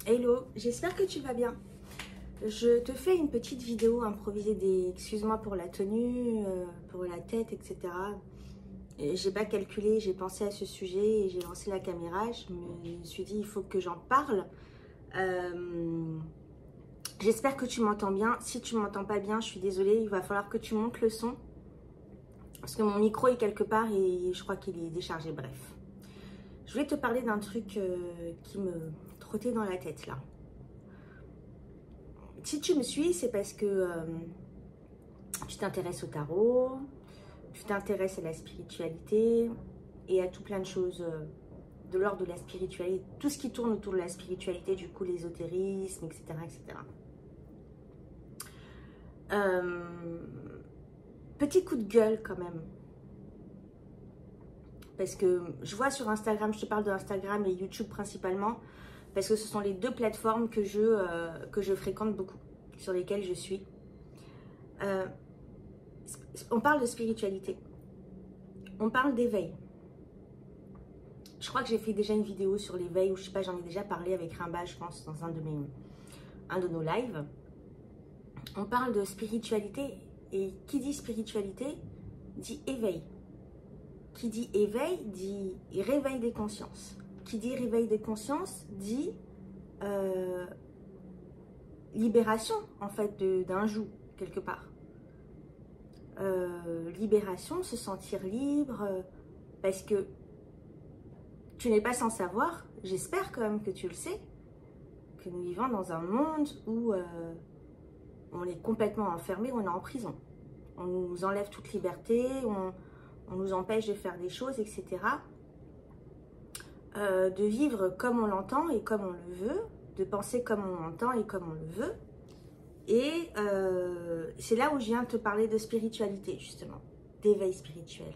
Hello, j'espère que tu vas bien. Je te fais une petite vidéo improvisée excuse-moi pour la tenue, pour la tête, etc. J'ai pas calculé, j'ai pensé à ce sujet et j'ai lancé la caméra. Je me suis dit, il faut que j'en parle. J'espère que tu m'entends bien. Si tu m'entends pas bien, je suis désolée, il va falloir que tu montes le son. Parce que mon micro est quelque part et je crois qu'il est déchargé, bref. Je voulais te parler d'un truc qui me trottait dans la tête là. Si tu me suis, c'est parce que tu t'intéresses au tarot, tu t'intéresses à la spiritualité et à tout plein de choses de l'ordre de la spiritualité, tout ce qui tourne autour de la spiritualité, du coup l'ésotérisme, etc. etc. Petit coup de gueule quand même. Parce que je vois sur Instagram, je te parle de Instagram et YouTube principalement, parce que ce sont les deux plateformes que je fréquente beaucoup, sur lesquelles je suis. On parle de spiritualité, on parle d'éveil. Je crois que j'ai fait déjà une vidéo sur l'éveil, ou je sais pas, j'en ai déjà parlé avec Rimba, je pense, dans un de nos lives. On parle de spiritualité, et qui dit spiritualité, dit éveil. Qui dit éveil, dit réveil des consciences. Qui dit réveil des consciences, dit libération, en fait, d'un joug, quelque part. Libération, se sentir libre, parce que tu n'es pas sans savoir, j'espère quand même que tu le sais, que nous vivons dans un monde où on est complètement enfermé, on est en prison. On nous enlève toute liberté, on nous empêche de faire des choses, etc. De vivre comme on l'entend et comme on le veut, de penser comme on l'entend et comme on le veut. Et c'est là où je viens te parler de spiritualité, justement, d'éveil spirituel.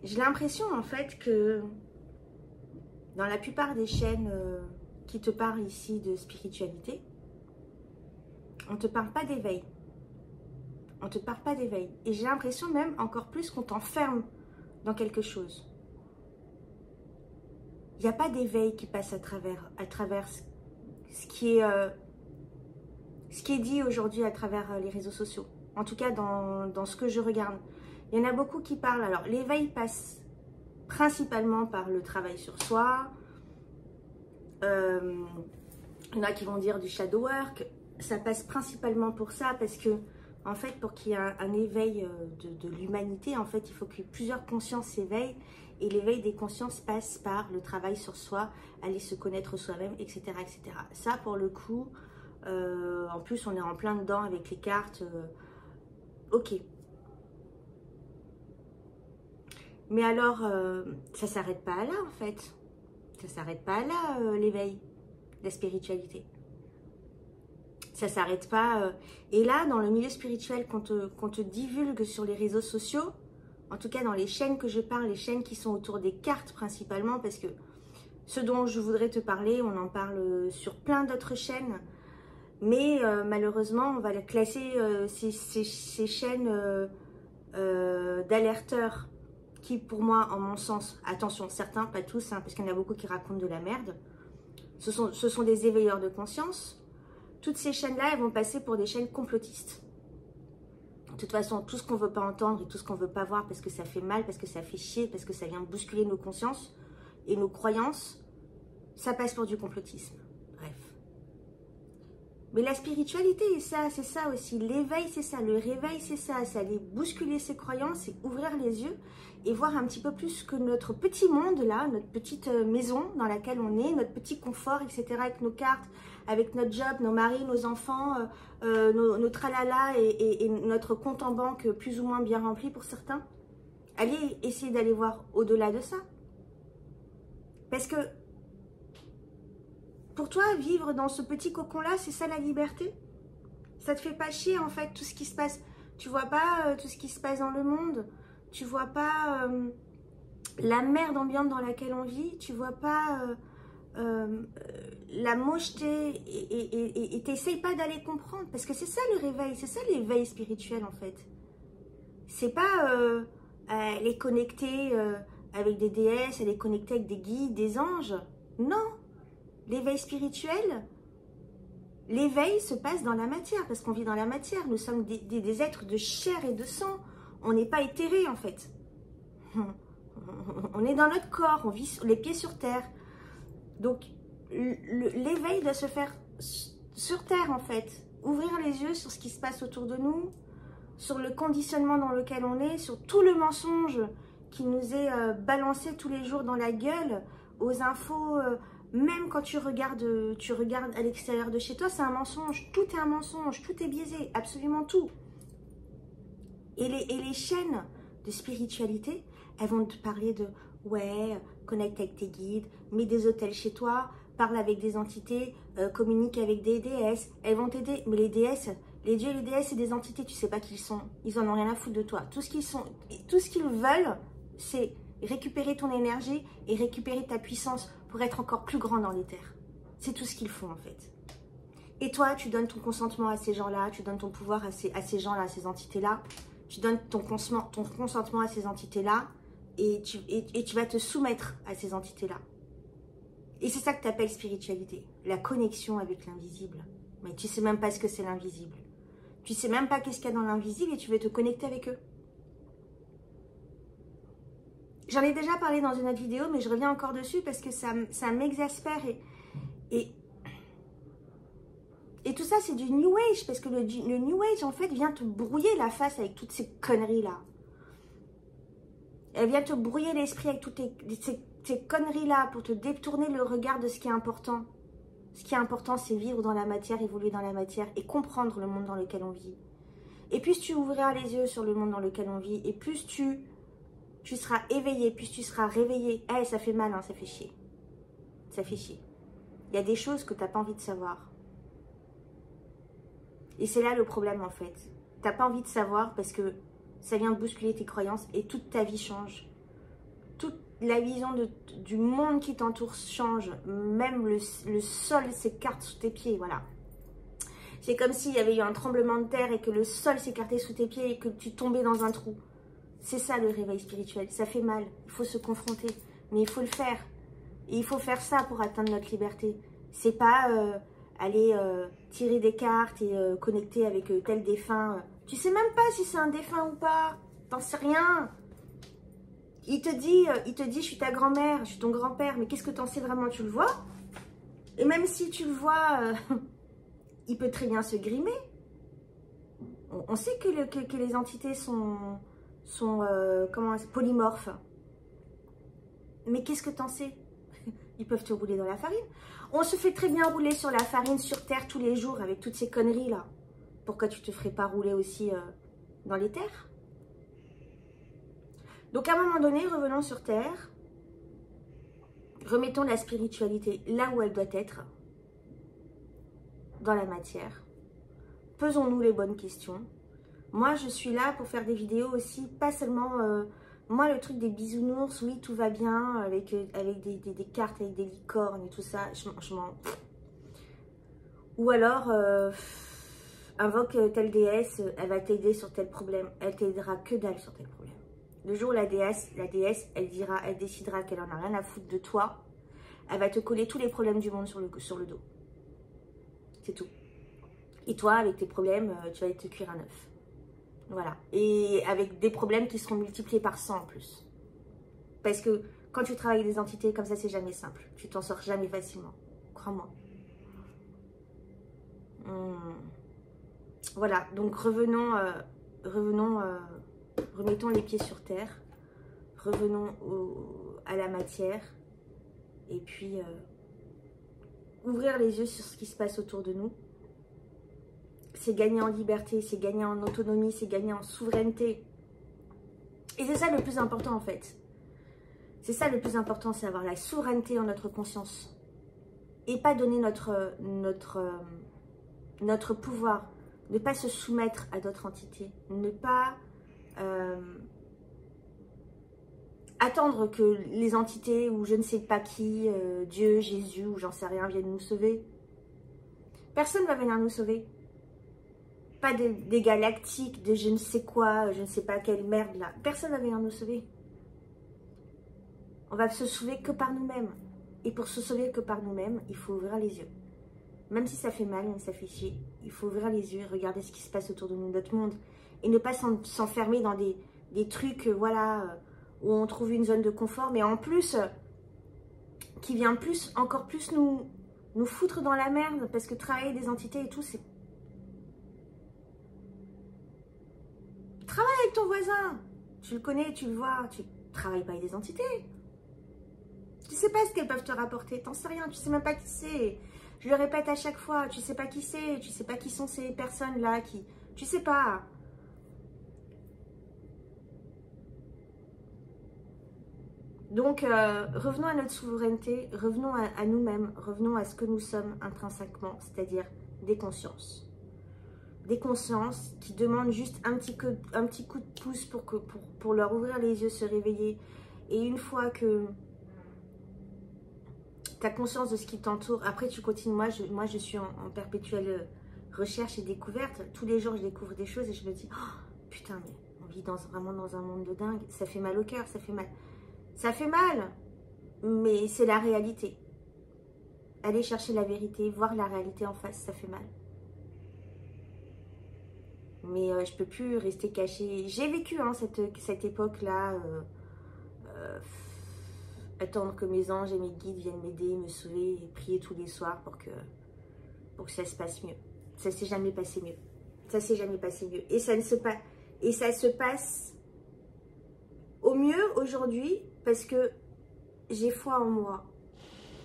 J'ai l'impression, en fait, que dans la plupart des chaînes qui te parlent ici de spiritualité, on ne te parle pas d'éveil. On ne te parle pas d'éveil. Et j'ai l'impression même, encore plus, qu'on t'enferme dans quelque chose. Il n'y a pas d'éveil qui passe à travers ce qui est dit aujourd'hui à travers les réseaux sociaux. En tout cas, dans ce que je regarde. Il y en a beaucoup qui parlent. Alors, l'éveil passe principalement par le travail sur soi. Il y en a qui vont dire du shadow work. Ça passe principalement pour ça parce que, en fait, pour qu'il y ait un éveil de l'humanité, en fait, il faut que plusieurs consciences s'éveillent. Et l'éveil des consciences passe par le travail sur soi, aller se connaître soi-même, etc., etc. Ça, pour le coup, en plus, on est en plein dedans avec les cartes. Ok. Mais alors, ça ne s'arrête pas là, en fait. Ça ne s'arrête pas là, l'éveil, la spiritualité. Ça ne s'arrête pas. Et là, dans le milieu spirituel qu'on te divulgue sur les réseaux sociaux, en tout cas dans les chaînes que je parle, les chaînes qui sont autour des cartes principalement, parce que ce dont je voudrais te parler, on en parle sur plein d'autres chaînes, mais malheureusement, on va classer ces chaînes d'alerteurs qui, pour moi, en mon sens, attention, certains, pas tous, hein, parce qu'il y en a beaucoup qui racontent de la merde, ce sont des éveilleurs de conscience. Toutes ces chaînes-là, elles vont passer pour des chaînes complotistes. De toute façon, tout ce qu'on ne veut pas entendre et tout ce qu'on ne veut pas voir parce que ça fait mal, parce que ça fait chier, parce que ça vient bousculer nos consciences et nos croyances, ça passe pour du complotisme. Bref. Mais la spiritualité, c'est ça aussi. L'éveil, c'est ça. Le réveil, c'est ça. C'est aller bousculer ses croyances et ouvrir les yeux et voir un petit peu plus que notre petit monde, là, notre petite maison dans laquelle on est, notre petit confort, etc. Avec nos cartes, avec notre job, nos maris, nos enfants, nos tralala et notre compte en banque plus ou moins bien rempli pour certains. Allez essayer d'aller voir au-delà de ça. Parce que pour toi, vivre dans ce petit cocon-là, c'est ça la liberté? Ça te fait pas chier en fait tout ce qui se passe? Tu vois pas tout ce qui se passe dans le monde? Tu vois pas la merde ambiante dans laquelle on vit? Tu vois pas la mocheté et t'essayes pas d'aller comprendre? Parce que c'est ça le réveil, c'est ça l'éveil spirituel en fait. C'est pas aller connecter avec des déesses, aller connecter avec des guides, des anges. Non! L'éveil spirituel, l'éveil se passe dans la matière, parce qu'on vit dans la matière. Nous sommes des êtres de chair et de sang. On n'est pas éthérés, en fait. On est dans notre corps, on vit les pieds sur terre. Donc, l'éveil doit se faire sur terre, en fait. Ouvrir les yeux sur ce qui se passe autour de nous, sur le conditionnement dans lequel on est, sur tout le mensonge qui nous est balancé tous les jours dans la gueule, aux infos, même quand tu regardes à l'extérieur de chez toi, c'est un mensonge. Tout est un mensonge, tout est biaisé, absolument tout. Et les chaînes de spiritualité, elles vont te parler de, ouais, connecte avec tes guides, mets des hôtels chez toi, parle avec des entités, communique avec des déesses, elles vont t'aider. Mais les déesses, les dieux et les déesses, c'est des entités, tu sais pas qui ils sont. Ils en ont rien à foutre de toi. Tout ce qu'ils veulent, c'est récupérer ton énergie et récupérer ta puissance pour être encore plus grand dans l'éther. C'est tout ce qu'ils font en fait. Et toi, tu donnes ton consentement à ces gens-là, tu donnes ton pouvoir à ces gens-là, à ces entités-là. Tu donnes ton consentement à ces entités-là et tu vas te soumettre à ces entités-là. Et c'est ça que tu appelles spiritualité, la connexion avec l'invisible. Mais tu sais même pas ce que c'est l'invisible. Tu sais même pas qu'est-ce qu'il y a dans l'invisible et tu veux te connecter avec eux. J'en ai déjà parlé dans une autre vidéo, mais je reviens encore dessus parce que ça m'exaspère. Et tout ça, c'est du New Age, parce que le New Age, en fait, vient te brouiller la face avec toutes ces conneries-là. Elle vient te brouiller l'esprit avec toutes ces conneries-là pour te détourner le regard de ce qui est important. Ce qui est important, c'est vivre dans la matière, évoluer dans la matière et comprendre le monde dans lequel on vit. Et plus tu ouvriras les yeux sur le monde dans lequel on vit, et plus tu seras éveillé, plus tu seras réveillé. Eh, ça fait mal, hein, ça fait chier. Ça fait chier. Il y a des choses que tu n'as pas envie de savoir. Et c'est là le problème, en fait. Tu n'as pas envie de savoir parce que ça vient bousculer tes croyances et toute ta vie change. Toute la vision du monde qui t'entoure change. Même le sol s'écarte sous tes pieds, voilà. C'est comme s'il y avait eu un tremblement de terre et que le sol s'écartait sous tes pieds et que tu tombais dans un trou. C'est ça le réveil spirituel. Ça fait mal. Il faut se confronter. Mais il faut le faire. Et il faut faire ça pour atteindre notre liberté. C'est pas aller tirer des cartes et connecter avec tel défunt. Tu sais même pas si c'est un défunt ou pas. T'en sais rien. Il te dit, je suis ta grand-mère, je suis ton grand-père. Mais qu'est-ce que t'en sais vraiment? Tu le vois? Et même si tu le vois, il peut très bien se grimer. On sait que les entités sont polymorphes. Mais qu'est-ce que t'en sais? Ils peuvent te rouler dans la farine. On se fait très bien rouler sur la farine sur Terre tous les jours avec toutes ces conneries-là. Pourquoi tu te ferais pas rouler aussi dans les terres? Donc à un moment donné, revenons sur Terre. Remettons la spiritualité là où elle doit être. Dans la matière. Posons-nous les bonnes questions. Moi, je suis là pour faire des vidéos aussi, pas seulement... moi, le truc des bisounours, oui, tout va bien, avec des cartes, avec des licornes et tout ça, je m'en... Ou alors, invoque telle déesse, elle va t'aider sur tel problème. Elle t'aidera que dalle sur tel problème. Le jour où la déesse, elle décidera qu'elle en a rien à foutre de toi, elle va te coller tous les problèmes du monde sur le dos. C'est tout. Et toi, avec tes problèmes, tu vas te cuire un œuf. Voilà. Et avec des problèmes qui seront multipliés par 100 en plus. Parce que quand tu travailles avec des entités comme ça, c'est jamais simple. Tu t'en sors jamais facilement. Crois-moi. Voilà. Donc remettons les pieds sur terre. Revenons à la matière. Et puis, ouvrir les yeux sur ce qui se passe autour de nous. C'est gagner en liberté, c'est gagner en autonomie, c'est gagner en souveraineté. Et c'est ça le plus important en fait. C'est ça le plus important, c'est avoir la souveraineté en notre conscience. Et pas donner notre pouvoir. Ne pas se soumettre à d'autres entités. Ne pas attendre que les entités ou je ne sais pas qui, Dieu, Jésus ou j'en sais rien, viennent nous sauver. Personne ne va venir nous sauver. Pas des galactiques, de je ne sais quoi, je ne sais pas quelle merde là. Personne ne va venir nous sauver. On va se sauver que par nous-mêmes. Et pour se sauver que par nous-mêmes, il faut ouvrir les yeux. Même si ça fait mal, même si ça fait chier, il faut ouvrir les yeux et regarder ce qui se passe autour de nous, notre monde. Et ne pas s'enfermer dans des trucs, voilà, où on trouve une zone de confort, mais en plus, qui vient encore plus nous foutre dans la merde, parce que travailler des entités et tout, c'est... Travaille avec ton voisin, tu le connais, tu le vois, tu travailles pas avec des entités. Tu sais pas ce qu'elles peuvent te rapporter, t'en sais rien, tu sais même pas qui c'est. Je le répète à chaque fois, tu sais pas qui c'est, tu sais pas qui sont ces personnes-là, tu sais pas. Donc, revenons à notre souveraineté, revenons à nous-mêmes, revenons à ce que nous sommes intrinsèquement, c'est-à-dire des consciences. Des consciences qui demandent juste un petit coup de pouce pour leur ouvrir les yeux, se réveiller. Et une fois que tu as conscience de ce qui t'entoure, après tu continues. Moi, je suis en perpétuelle recherche et découverte. Tous les jours, je découvre des choses et je me dis, oh, putain, mais on vit vraiment dans un monde de dingue. Ça fait mal au cœur, ça fait mal. Ça fait mal, mais c'est la réalité. Aller chercher la vérité, voir la réalité en face, ça fait mal. Mais je peux plus rester cachée. J'ai vécu hein, cette époque-là. Attendre que mes anges et mes guides viennent m'aider, me sauver et prier tous les soirs pour que ça se passe mieux. Ça s'est jamais passé mieux. Ça s'est jamais passé mieux. Et ça se passe au mieux aujourd'hui parce que j'ai foi en moi.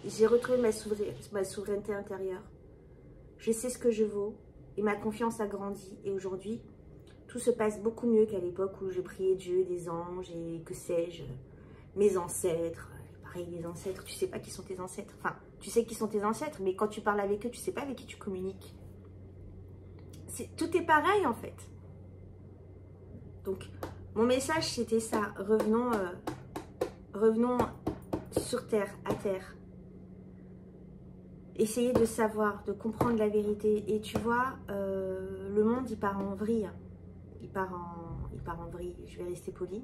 J'ai retrouvé ma souveraineté intérieure. Je sais ce que je vaux et ma confiance a grandi. Et aujourd'hui, tout se passe beaucoup mieux qu'à l'époque où je priais Dieu, des anges et que sais-je, mes ancêtres. Pareil, les ancêtres, tu sais pas qui sont tes ancêtres. Enfin, tu sais qui sont tes ancêtres, mais quand tu parles avec eux, tu sais pas avec qui tu communiques. Tout est pareil en fait. Donc, mon message c'était ça. Revenons sur terre, à terre. Essayez de savoir, de comprendre la vérité. Et tu vois, le monde il part en vrille. Il part en vrille. Je vais rester polie.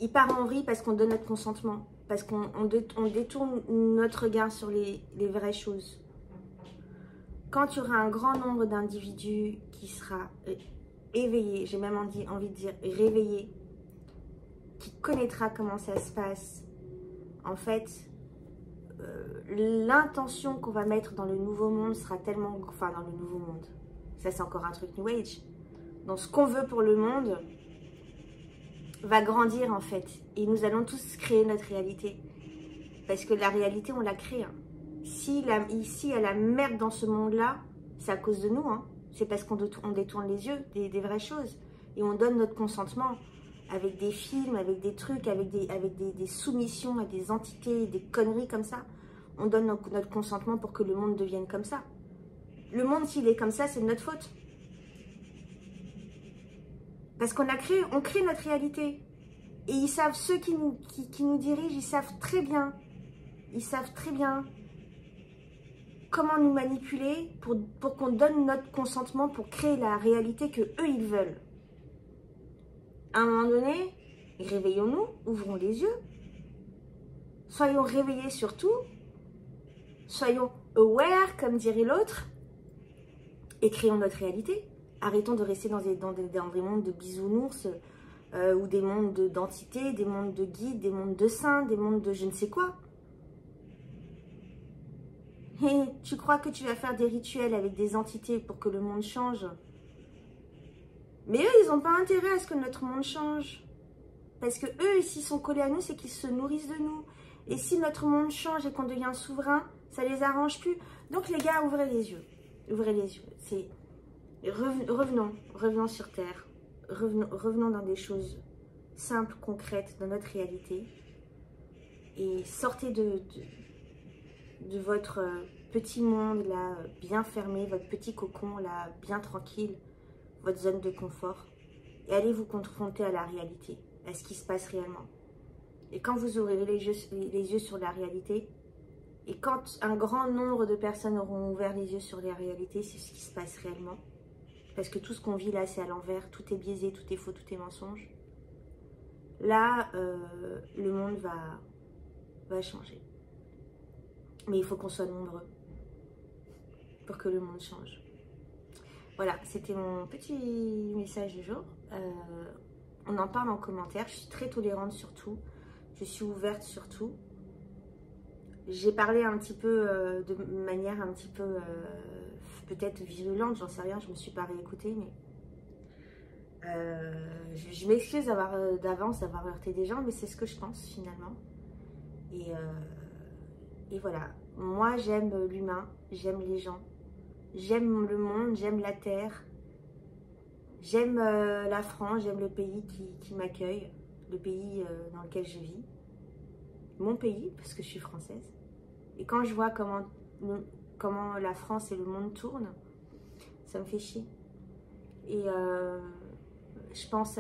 Il part en vrille parce qu'on donne notre consentement, parce qu'on détourne notre regard sur les vraies choses. Quand tu auras un grand nombre d'individus qui sera éveillé, j'ai même envie de dire réveillé, qui connaîtra comment ça se passe, en fait, l'intention qu'on va mettre dans le nouveau monde sera tellement... Enfin, dans le nouveau monde, ça c'est encore un truc New Age. Dans ce qu'on veut pour le monde... va grandir en fait et nous allons tous créer notre réalité parce que la réalité on la crée hein. Si il y a la merde dans ce monde là, c'est à cause de nous hein. C'est parce qu'on détourne les yeux des vraies choses et on donne notre consentement avec des films, avec des trucs, avec des soumissions à des entités, des conneries comme ça. On donne notre consentement pour que le monde devienne comme ça. Le monde s'il est comme ça, c'est de notre faute. Parce qu'on crée notre réalité. Et ils savent, ceux qui nous dirigent, ils savent très bien comment nous manipuler pour qu'on donne notre consentement pour créer la réalité que eux ils veulent. À un moment donné, réveillons-nous, ouvrons les yeux. Soyons réveillés surtout. Soyons aware, comme dirait l'autre. Et créons notre réalité. Arrêtons de rester dans des mondes de bisounours ou des mondes d'entités, des mondes de guides, des mondes de saints, des mondes de je ne sais quoi. Et tu crois que tu vas faire des rituels avec des entités pour que le monde change? Mais eux, ils n'ont pas intérêt à ce que notre monde change. Parce que eux, s'ils sont collés à nous, c'est qu'ils se nourrissent de nous. Et si notre monde change et qu'on devient souverain, ça les arrange plus. Donc les gars, ouvrez les yeux. Ouvrez les yeux. Revenons sur terre. Revenons dans des choses simples, concrètes, dans notre réalité. Et sortez de votre petit monde là, bien fermé, votre petit cocon là, bien tranquille, votre zone de confort. Et allez vous confronter à la réalité, à ce qui se passe réellement. Et quand vous aurez les yeux sur la réalité, et quand un grand nombre de personnes auront ouvert les yeux sur la réalité, c'est ce qui se passe réellement. Parce que tout ce qu'on vit là, c'est à l'envers, tout est biaisé, tout est faux, tout est mensonge. là, le monde va changer. Mais il faut qu'on soit nombreux pour que le monde change. Voilà, c'était mon petit message du jour. On en parle en commentaire. Je suis très tolérante sur tout. Je suis ouverte sur tout. J'ai parlé un petit peu de manière un petit peu peut-être virulente, j'en sais rien, je me suis pas réécoutée, mais je m'excuse d'avance d'avoir heurté des gens, mais c'est ce que je pense finalement. Et voilà, moi j'aime l'humain, j'aime les gens, j'aime le monde, j'aime la terre, j'aime la France, j'aime le pays qui m'accueille, le pays dans lequel je vis, mon pays, parce que je suis française. Et quand je vois comment la France et le monde tournent, ça me fait chier. Et je pense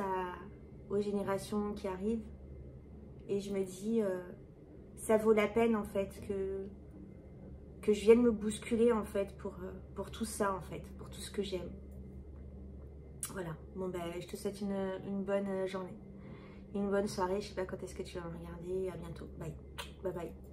aux générations qui arrivent et je me dis, ça vaut la peine en fait que je vienne me bousculer en fait pour tout ça en fait, pour tout ce que j'aime. Voilà, bon ben je te souhaite une bonne journée, une bonne soirée, je sais pas quand est-ce que tu vas me regarder, à bientôt, bye, bye bye.